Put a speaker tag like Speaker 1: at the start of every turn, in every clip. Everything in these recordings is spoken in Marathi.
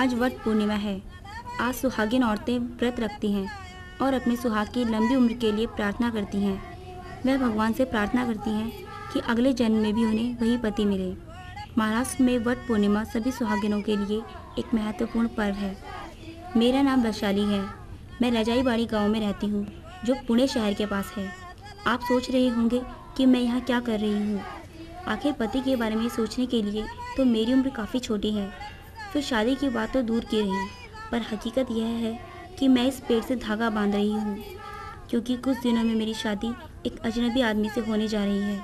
Speaker 1: आज वट पूर्णिमा है। आज सुहागिन औरतें व्रत रखती हैं और अपने सुहाग की लंबी उम्र के लिए प्रार्थना करती हैं। वह भगवान से प्रार्थना करती हैं कि अगले जन्म में भी उन्हें वही पति मिले। महाराष्ट्र में वट पूर्णिमा सभी सुहागिनों के लिए एक महत्वपूर्ण पर्व है। मेरा नाम वैशाली है। मैं रजाईबाड़ी गांव में रहती हूँ, जो पुणे शहर के पास है। आप सोच रहे होंगे कि मैं यहाँ क्या कर रही हूँ। आखिर पति के बारे में सोचने के लिए तो मेरी उम्र काफ़ी छोटी है। फिर शादी की बात तो दूर की रही, पर हकीकत यह है कि मैं इस पेड़ से धागा बांध रही हूँ, क्योंकि कुछ दिनों में मेरी शादी एक अजनबी आदमी से होने जा रही है।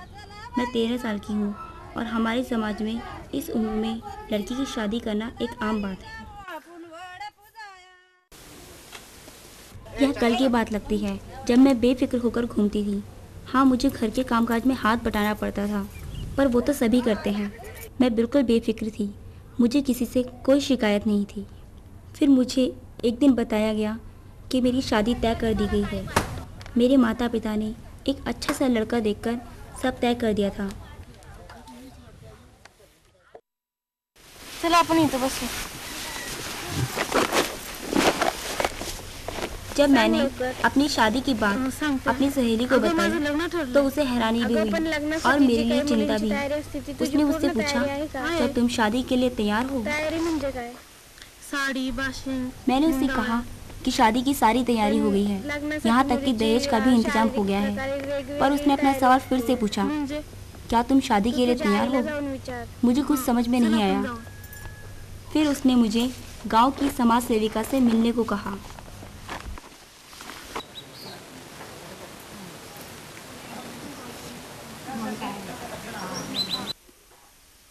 Speaker 1: मैं 13 साल की हूँ और हमारे समाज में इस उम्र में लड़की की शादी करना एक आम बात है। यह कल की बात लगती है, जब मैं बेफिक्र होकर घूमती थी। हाँ, मुझे घर के कामकाज में हाथ बटाना पड़ता था, पर वो तो सभी करते हैं। मैं बिल्कुल बेफिक्र थी, मुझे किसी से कोई शिकायत नहीं थी। फिर मुझे एक दिन बताया गया कि मेरी शादी तय कर दी गई है। मेरे माता पिता ने एक अच्छा सा लड़का देखकर सब तय कर दिया था।
Speaker 2: चला आपण इथं बसू।
Speaker 1: जब मैंने अपनी शादी की बात अपनी सहेली को बताई तो उसे हैरानी भी हुई और मेरे लिए चिंता भी। उसने मुझसे पूछा, क्या तुम शादी के लिए तैयार हो? मैंने उससे कहा कि शादी की सारी तैयारी हो गई है, यहाँ तक कि दहेज का भी इंतजाम हो गया है। पर उसने अपना सवाल फिर से पूछा, क्या तुम शादी के लिए तैयार हो? मुझे कुछ समझ में नहीं आया। फिर उसने मुझे गांव की समाज सेविका से मिलने को कहा।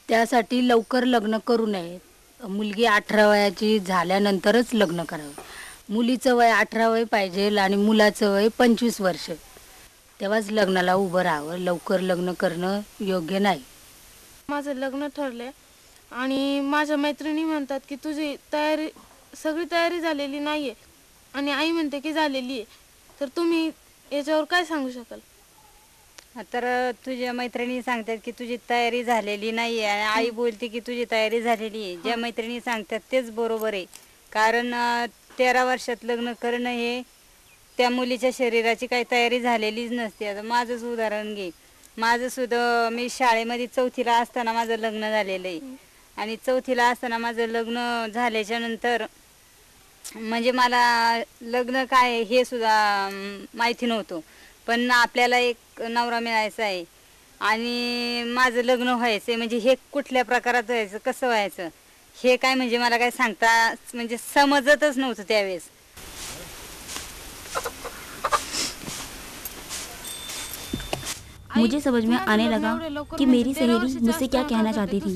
Speaker 3: त्यासाठी लवकर लग्न करू नये। मुलगी 18 वयाची झाल्यानंतरच लग्न करावे। मुलीचं वय 18 वय पाहिजे आणि मुलाचं वय 25 वर्ष, तेव्हाच लग्नाला उभं राहावं। लवकर लग्न करणं योग्य नाही।
Speaker 2: माझं लग्न ठरलंय आणि माझ्या मैत्रिणी म्हणतात की तुझी सगळी तयारी झालेली नाहीये आणि आई म्हणते की झालेली आहे, तर तुम्ही याच्यावर काय सांगू शकाल?
Speaker 3: तर तुझ्या मैत्रिणी सांगतात की तुझी तयारी झालेली नाही आहे, आई बोलते की तुझी तयारी झालेली आहे। ज्या मैत्रिणी सांगतात तेच बरोबर आहे, कारण 13 वर्षात लग्न करणं हे त्या मुलीच्या शरीराची काही तयारी झालेलीच नसते। आता माझंच उदाहरण घे, माझं सुद्धा मी शाळेमध्ये 4थीला असताना माझं लग्न झालेलं आहे आणि 4थीला असताना माझं लग्न झाल्याच्या नंतर म्हणजे मला लग्न काय हे सुद्धा माहिती नव्हतं, पण आपल्याला एक नवरा मिळायचा आहे आणि माझं लग्न व्हायचं म्हणजे हे कुठल्या प्रकारात व्हायचं, कसं व्हायचं हे काय म्हणजे मला काय सांगता म्हणजे समजतच नव्हतं त्यावेळेस।
Speaker 1: मुझे समझ में आने लगा कि मेरी सहेली मुझसे क्या कहना चाहती थी।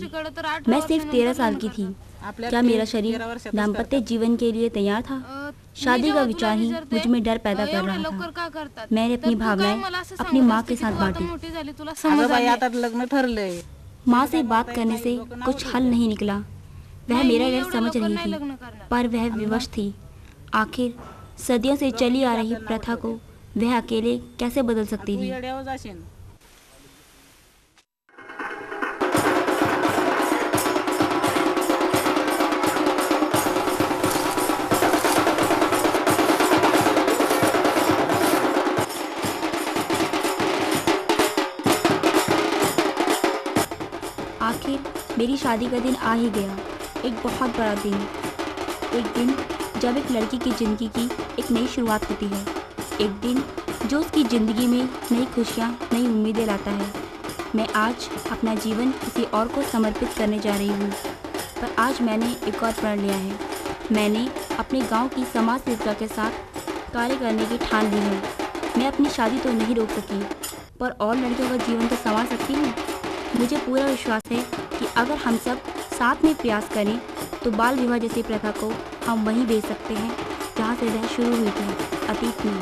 Speaker 1: मैं सिर्फ 13 साल की थी। क्या मेरा शरीर दाम्पत्य जीवन के लिए तैयार था? शादी का विचार ही मुझ में डर पैदा कर रहा था। मैंने अपनी भावनाएं अपनी माँ के साथ बांटी।
Speaker 4: लग्न ठरलंय।
Speaker 1: माँ से बात करने से कुछ हल नहीं निकला। वह मेरा डर समझ रही थी, पर वह विवश थी। आखिर सदियों से चली आ रही प्रथा को वह अकेले कैसे बदल सकती थी? आखिर मेरी शादी का दिन आ ही गया, एक बहुत बड़ा दिन। एक दिन जब एक लड़की की ज़िंदगी की एक नई शुरुआत होती है। एक दिन जो उसकी ज़िंदगी में नई खुशियाँ, नई उम्मीदें लाता है। मैं आज अपना जीवन किसी और को समर्पित करने जा रही हूँ, पर आज मैंने एक और प्रण लिया है। मैंने अपने गांव की समाज सेविका के साथ कार्य करने की ठान ली है। मैं अपनी शादी तो नहीं रोक सकी, पर और लड़कियों का जीवन तो संवार सकती हूँ। मुझे पूरा विश्वास है कि अगर हम सब साथ में प्रयास करें तो बाल विवाह जैसी प्रथा को हम वहीं भेज सकते हैं जहाँ से वह शुरू हुई थी, अतीत में।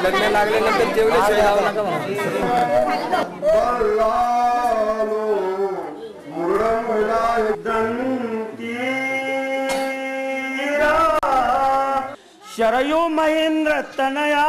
Speaker 4: लग्न लागल्यानंतर जेवल्याशिवाय जावं नका म्हणा।
Speaker 5: शरयू महेंद्र तनया